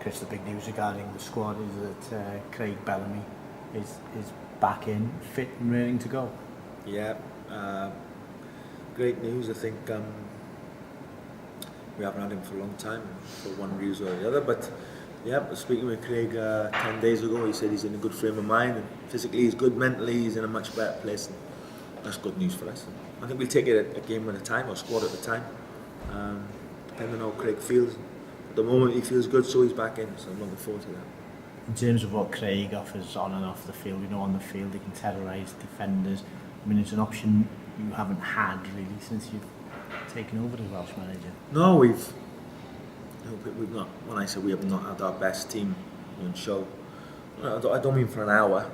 Chris, the big news regarding the squad is that Craig Bellamy is back in, fit and raring to go. Yeah, great news. I think we haven't had him for a long time, for one reason or the other. But yeah, speaking with Craig 10 days ago, he said he's in a good frame of mind, and physically he's good, mentally he's in a much better place. And that's good news for us. I think we'll take it a game at a time, or squad at a time, depending on how Craig feels. At the moment he feels good, so he's back in, so I'm looking forward to that. In terms of what Craig offers on and off the field, we know on the field he can terrorise defenders. I mean, it's an option you haven't had really since you've taken over as Welsh manager. No, we've not. When I say we have not had our best team on show, I don't mean for an hour.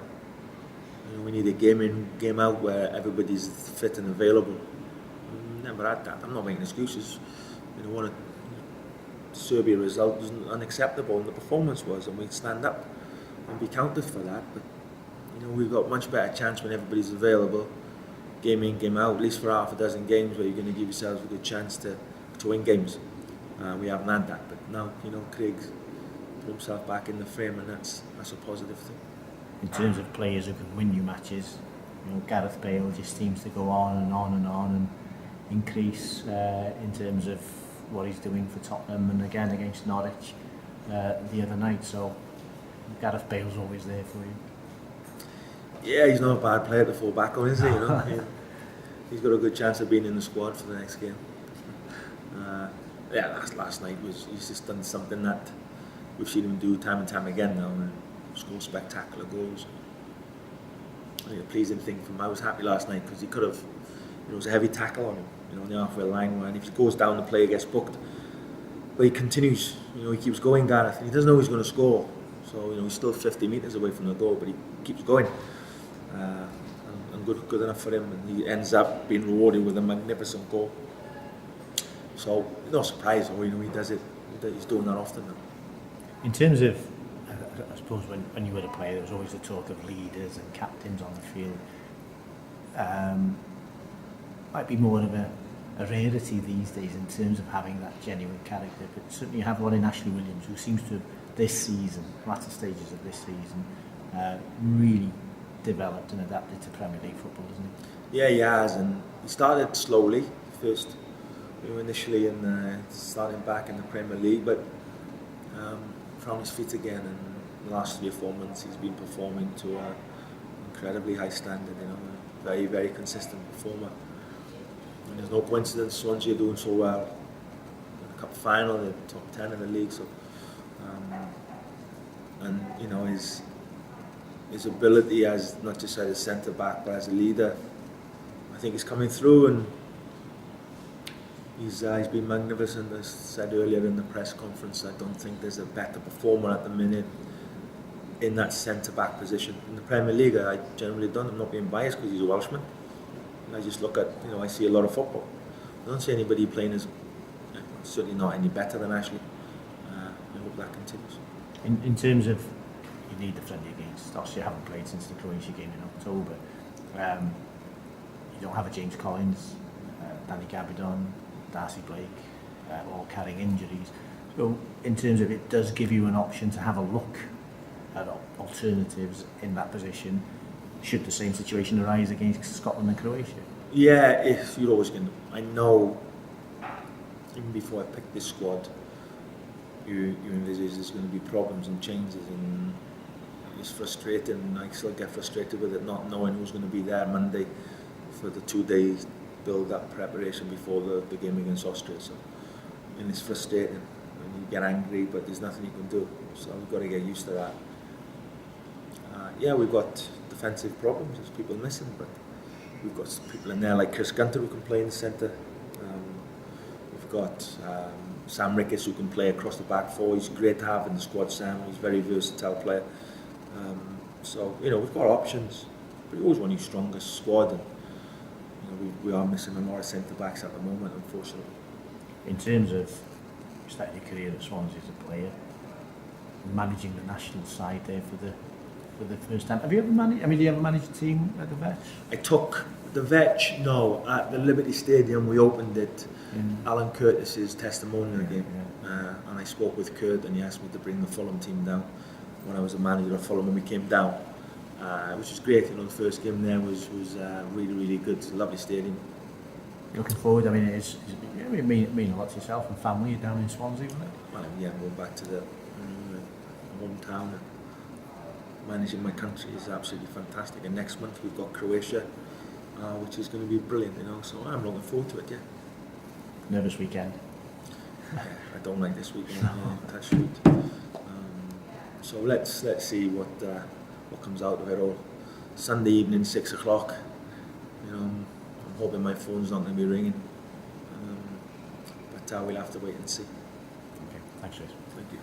You know, we need a game in, game out where everybody's fit and available. Never had that. I'm not making excuses. You know, the Serbia result was unacceptable, and the performance was, and we'd stand up and be counted for that. But you know, we've got much better chance when everybody's available, game in, game out. At least for half a dozen games where you're going to give yourselves a good chance to win games. We haven't had that, but now you know Craig's put himself back in the frame, and that's a positive thing. In terms of players who can win you matches, you know, Gareth Bale just seems to go on and on and on and increase in terms of what he's doing for Tottenham, and again against Norwich the other night. So Gareth Bale's always there for you. Yeah, he's not a bad player to fall back on, is he? You know, he's got a good chance of being in the squad for the next game. Last night he's just done something that we've seen him do time and time again now, and score spectacular goals. I think the pleasing thing for him, I was happy last night because he could have, you know, it was a heavy tackle on him, you know, on the halfway line, and if he goes down, the player gets booked. But he continues, you know, he keeps going, Gareth. He doesn't know he's going to score, so you know he's still 50 metres away from the goal, but he keeps going. And good enough for him, and he ends up being rewarded with a magnificent goal. So no surprise, you know, he does it. He's doing that often now. In terms of, I suppose when you were a player, there was always the talk of leaders and captains on the field. Might be more of a rarity these days in terms of having that genuine character, but certainly you have one in Ashley Williams, who seems to have, this season, latter stages of this season, really developed and adapted to Premier League football, doesn't he? Yeah, he has, and he started slowly first, you know, initially in starting back in the Premier League, but found his feet again, and the last 3 or 4 months he's been performing to an incredibly high standard, you know, a very, very consistent performer. And there's no coincidence Swansea are doing so well in the Cup final, the top 10 in the league. So, and you know, his ability as not just as a centre back but as a leader, I think he's coming through, and he's been magnificent. As I said earlier in the press conference, I don't think there's a better performer at the minute in that centre back position in the Premier League. I generally don't. I'm not being biased because he's a Welshman. I just look at, you know, I see a lot of football. I don't see anybody playing as, certainly not any better than Ashley. I hope that continues. In terms of, you need the friendly against Austria. You haven't played since the Croatia game in October. You don't have a James Collins, Danny Gabidon, Darcy Blake, all carrying injuries. So in terms of, it does give you an option to have a look at alternatives in that position should the same situation arise against Scotland and Croatia. Yeah, if you're always going to, I know, even before I picked this squad, you envisage there's going to be problems and changes, and it's frustrating. I still get frustrated with it, not knowing who's going to be there Monday for the 2 days build-up preparation before the game against Austria. So, and it's frustrating, and you get angry, but there's nothing you can do. So we've got to get used to that. We've got defensive problems, there's people missing, but we've got people in there like Chris Gunter who can play in the centre. We've got Sam Ricketts who can play across the back four. He's great to have in the squad, Sam. He's a very versatile player. So, you know, we've got options, but you always want your strongest squad, and you know, we are missing a lot of centre backs at the moment, unfortunately. In terms of starting your career at Swansea as a player, managing the national side there for the first time. Have you ever managed? I mean, do you ever manage a team at the Vetch? I took the Vetch, no, at the Liberty Stadium. We opened it. Alan Curtis's testimonial game. and I spoke with Kurt, and he asked me to bring the Fulham team down when I was a manager of Fulham, and we came down, which was great. You know, the first game there was really good. It's a lovely stadium. Looking forward. I mean, it mean a lot to yourself and family. You're down in Swansea, wasn't it? Well, yeah, going back to the hometown and managing my country is absolutely fantastic. And next month we've got Croatia, which is going to be brilliant. You know, so I'm looking forward to it. Yeah. Nervous weekend. I don't like this weekend. Touch wood. So let's see what comes out of it all. Sunday evening, 6 o'clock. You know, I'm hoping my phone's not going to be ringing. But we'll have to wait and see. Okay, thanks, Chris. Thank you.